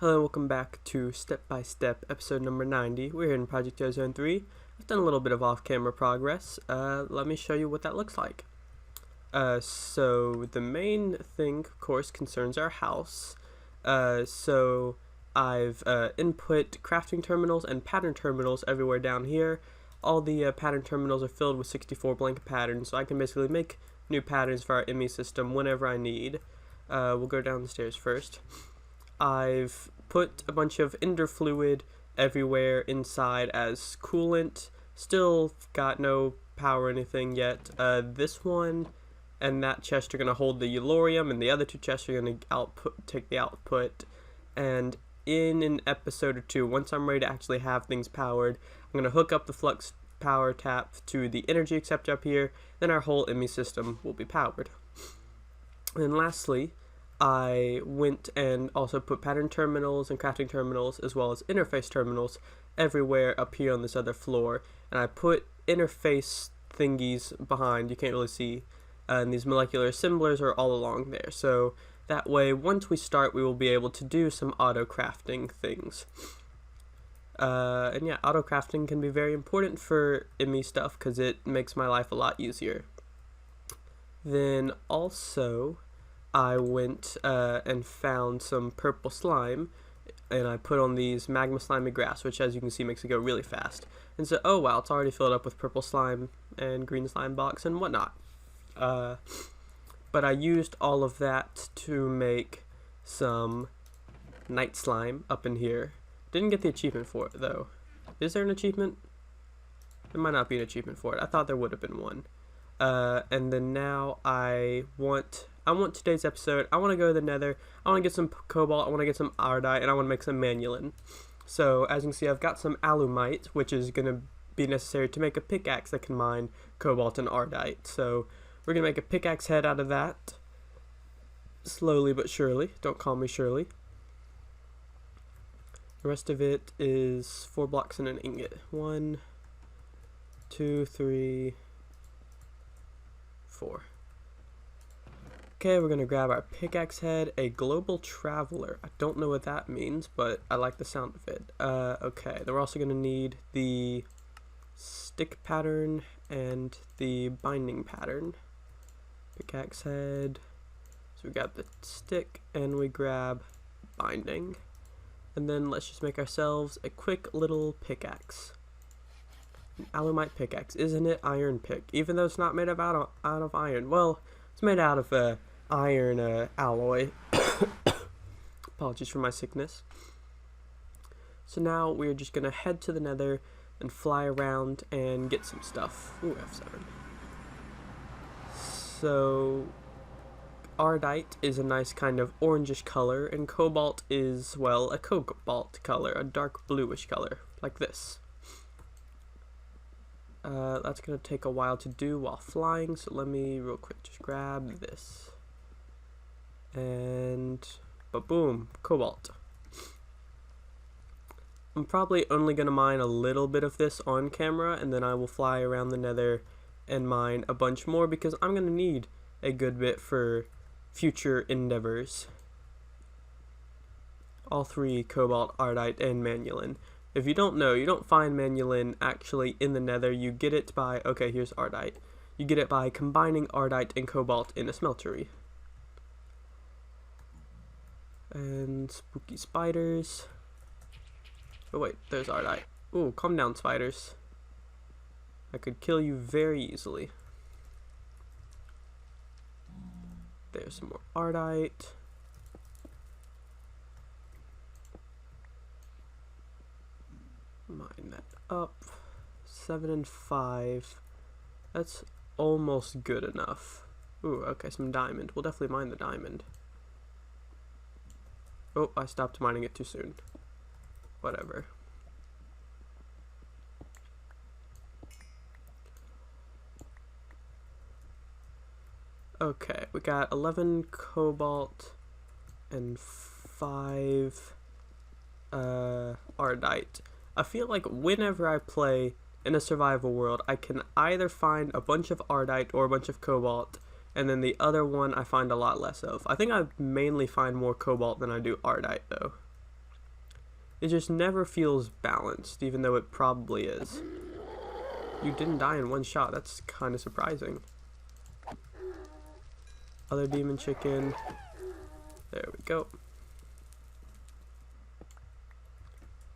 Hello, welcome back to Step by Step, episode number 90. We're here in Project Ozone 3. I've done a little bit of off-camera progress. Let me show you what that looks like. So the main thing, of course, concerns our house. So I've input crafting terminals and pattern terminals everywhere down here. All the pattern terminals are filled with 64 blank patterns, so I can basically make new patterns for our ME system whenever I need. We'll go down the stairs first. I've put a bunch of ender fluid everywhere inside as coolant. Still got no power or anything yet. This one and that chest are going to hold the Eulorium, and the other two chests are going to take the output. And in an episode or two, once I'm ready to actually have things powered, I'm going to hook up the flux power tap to the energy acceptor up here. Then our whole ME system will be powered. And lastly, I went and also put pattern terminals and crafting terminals as well as interface terminals everywhere up here on this other floor, and I put interface thingies behind, you can't really see, and these molecular assemblers are all along there, so that way once we start we will be able to do some auto crafting things. And yeah, auto crafting can be very important for ME stuff because it makes my life a lot easier. Then also I went and found some purple slime, and I put on these magma slimy grass, which as you can see makes it go really fast. And so, oh wow, it's already filled up with purple slime and green slime box and whatnot. But I used all of that to make some night slime up in here. Didn't get the achievement for it though. Is there an achievement? There might not be an achievement for it. I thought there would have been one. And then now I want today's episode, I want to go to the nether, I want to get some cobalt, I want to get some ardite, and I want to make some Manyullan. So as you can see, I've got some alumite, which is going to be necessary to make a pickaxe that can mine cobalt and ardite. So we're going to make a pickaxe head out of that, slowly but surely. Don't call me Shirley. The rest of it is 4 blocks and an ingot. 1, 2, 3, 4. Okay, we're going to grab our pickaxe head, a global traveler. I don't know what that means, but I like the sound of it. Okay, then we're also going to need the stick pattern and the binding pattern. Pickaxe head. So we grab the stick and we grab binding. And then let's just make ourselves a quick little pickaxe. An alumite pickaxe. Isn't it iron pick? Even though it's not made out of iron. Well, it's made out of iron alloy. Apologies for my sickness. So now we're just going to head to the nether and fly around and get some stuff. Ooh, F7. So ardite is a nice kind of orangish color, and cobalt is, well, a cobalt color, a dark bluish color, like this. That's going to take a while to do while flying, so let me real quick just grab this. And ba-boom, cobalt. I'm probably only going to mine a little bit of this on camera, and then I will fly around the nether and mine a bunch more because I'm going to need a good bit for future endeavors. All 3, cobalt, ardite, and Manyullan. If you don't know, you don't find Manyullan actually in the nether. You get it by, okay, here's ardite. You get it by combining ardite and cobalt in a smeltery. And spooky spiders. Oh wait, there's ardite. Ooh, calm down, spiders. I could kill you very easily. There's some more ardite. Mine that up. 7 and 5. That's almost good enough. Ooh, okay, some diamond. We'll definitely mine the diamond. Oh, I stopped mining it too soon. Whatever. Okay, we got 11 cobalt and 5 ardite. I feel like whenever I play in a survival world, I can either find a bunch of ardite or a bunch of cobalt, and then the other one I find a lot less of. I think I mainly find more cobalt than I do ardite, though. it just never feels balanced, even though it probably is. You didn't die in one shot. That's kind of surprising. Other demon chicken. There we go.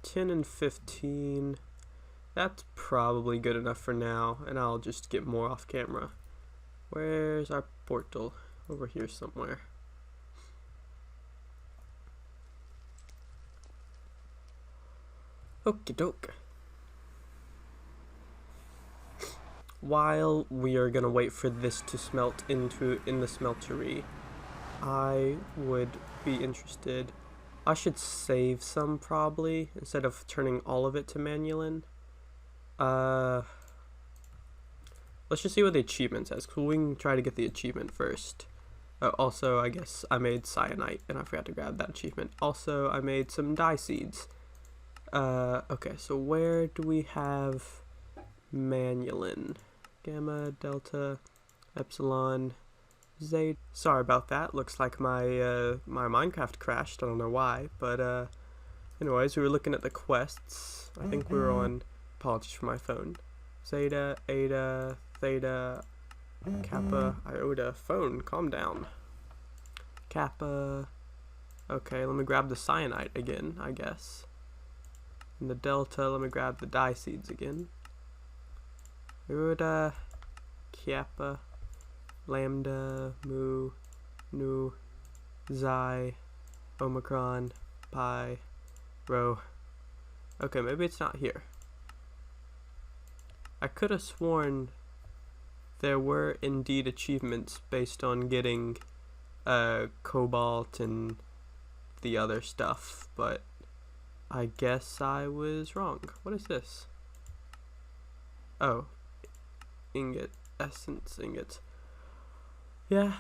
10 and 15. That's probably good enough for now, and I'll just get more off camera. Where's our portal? Over here somewhere. Okie doke. While we are gonna wait for this to smelt in the smeltery, I would be interested. I should save some probably instead of turning all of it to Manyullan. Let's just see what the achievement says, because we can try to get the achievement first. Also, I guess I made cyanite, and I forgot to grab that achievement. Also, I made some dye seeds. Okay, so where do we have Manyullan? Gamma, delta, epsilon, zeta. Sorry about that. Looks like my my Minecraft crashed. I don't know why, but anyways, we were looking at the quests. I think we were on. Apologies for my phone. Zeta, eta, theta, kappa, iota. Phone, calm down. Kappa. Okay, let me grab the cyanite again, I guess. And the delta, let me grab the dye seeds again. Iota, kappa, lambda, mu, nu, xi, omicron, pi, rho. Okay, maybe it's not here. I could have sworn there were indeed achievements based on getting cobalt and the other stuff, but I guess I was wrong. What is this? Oh, ingot, essence ingots. Yeah.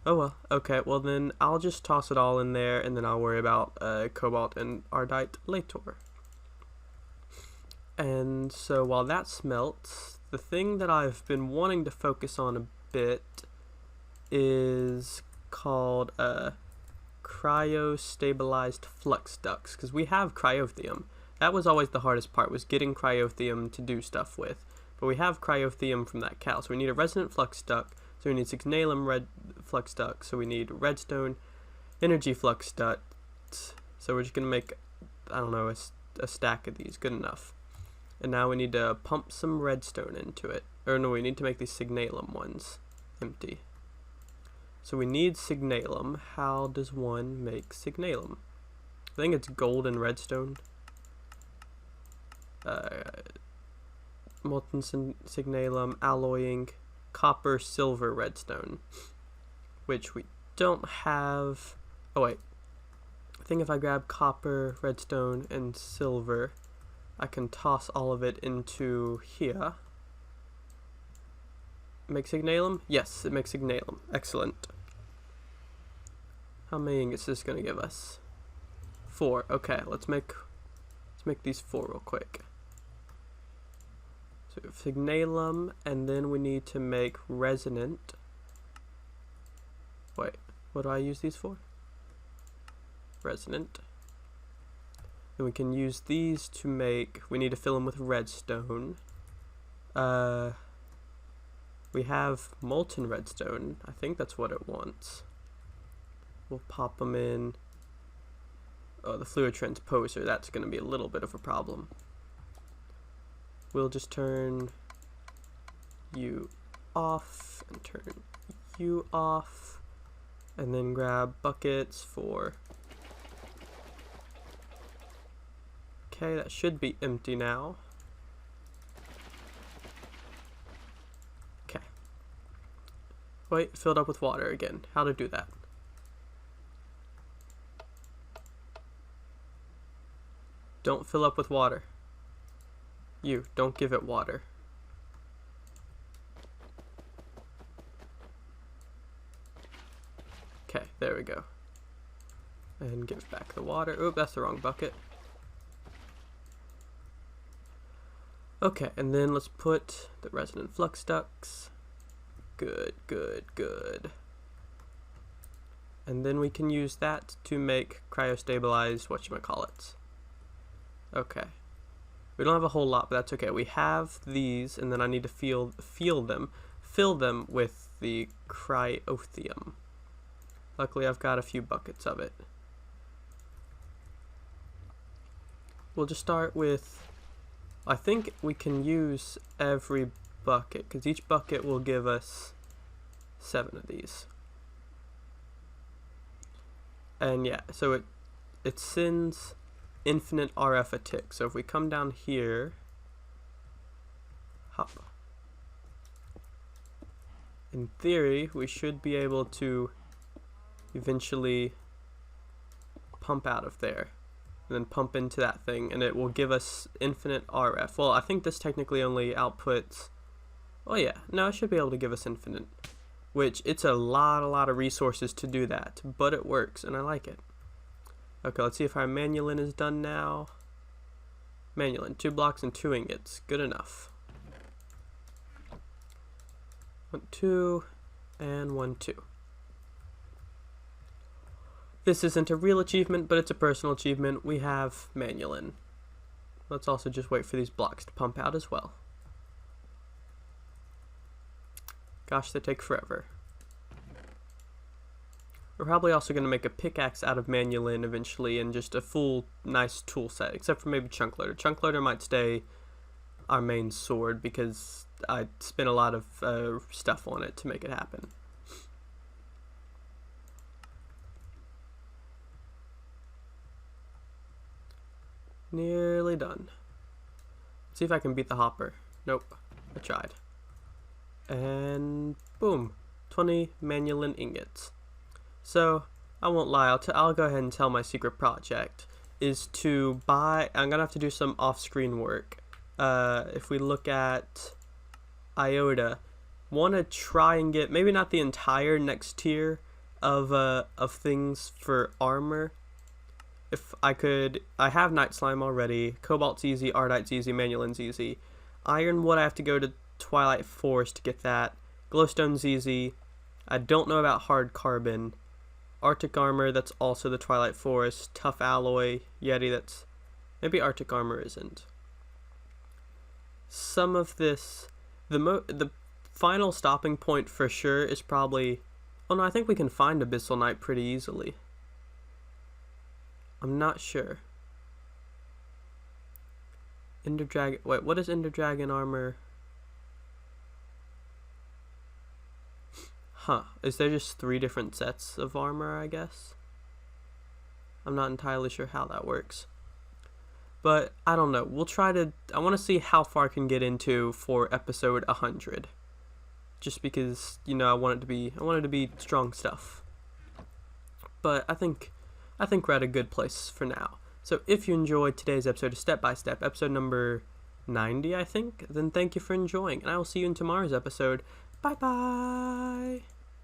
Oh well. Okay, well then I'll just toss it all in there, and then I'll worry about cobalt and ardite later. And so while that smelts, the thing that I've been wanting to focus on a bit is called cryo-stabilized flux ducts, because we have cryotheum. That was always the hardest part, was getting cryotheum to do stuff with. But we have cryotheum from that cow, so we need a resonant flux duct, so we need signalum red flux duct, so we need redstone energy flux duct. So we're just going to make, I don't know, a stack of these, good enough. And now we need to pump some redstone into it. Or no, we need to make these signalum ones empty. So we need signalum. How does one make signalum? I think it's gold and redstone. Molten signalum, alloying, copper, silver, redstone. Which we don't have. Oh wait. I think if I grab copper, redstone, and silver, I can toss all of it into here. Make signalum? Yes, it makes signalum. Excellent. How many ingots is this gonna give us? 4. Okay, let's make these 4 real quick. So signalum, and then we need to make resonant. Wait, what do I use these for? Resonant. Then we can use these to make, we need to fill them with redstone. We have molten redstone. I think that's what it wants. We'll pop them in. Oh, the fluid transposer, that's going to be a little bit of a problem. We'll just turn you off and turn you off, and then grab buckets for. Okay, that should be empty now. Okay. Wait, filled up with water again. How to do that? Don't fill up with water. You, don't give it water. Okay, there we go. And give back the water. Oop, that's the wrong bucket. Okay, and then let's put the resonant flux ducts. Good, good, good. And then we can use that to make cryostabilize whatchamacallits. Okay. We don't have a whole lot, but that's okay. We have these, and then I need to fill them with the cryotheum. Luckily, I've got a few buckets of it. We'll just start with, I think we can use every bucket, because each bucket will give us 7 of these. And yeah, so it sends infinite RF a tick. So if we come down here, hop. In theory, we should be able to eventually pump out of there and then pump into that thing, and it will give us infinite RF. Well, I think this technically only outputs, oh yeah, no, it should be able to give us infinite, which it's a lot of resources to do that, but it works and I like it. Okay, let's see if our Manyullan is done now. Manyullan, 2 blocks and 2 ingots, good enough. 1, 2, and 1, 2. This isn't a real achievement, but it's a personal achievement. We have Manyullan. Let's also just wait for these blocks to pump out as well. Gosh, they take forever. We're probably also going to make a pickaxe out of Manyullan eventually, and just a full nice tool set, except for maybe chunk loader. Chunk loader might stay our main sword because I spent a lot of stuff on it to make it happen. Nearly done. Let's see if I can beat the hopper. Nope, I tried. And boom, 20 Manyullan ingots. So, I won't lie, I'll go ahead and tell my secret project is to buy, I'm gonna have to do some off-screen work. If we look at Iota, want to try and get, maybe not the entire next tier of things for armor. If I could, I have Night Slime already, Cobalt's easy, Ardite's easy, Manyullan's easy. Ironwood, I have to go to Twilight Forest to get that. Glowstone's easy. I don't know about hard carbon. Arctic armor, that's also the Twilight Forest. Tough alloy, Yeti, that's, maybe Arctic armor isn't. Some of this, the final stopping point for sure is probably, oh no, I think we can find Abyssal Knight pretty easily. I'm not sure. Ender Dragon, wait, what is Ender Dragon armor? Huh, is there just 3 different sets of armor, I guess? I'm not entirely sure how that works. But, I don't know, we'll try to, I want to see how far I can get into for episode 100. Just because, you know, I want it to be strong stuff. But I think we're at a good place for now. So if you enjoyed today's episode of Step by Step, episode number 90, I think, then thank you for enjoying, and I will see you in tomorrow's episode. Bye bye!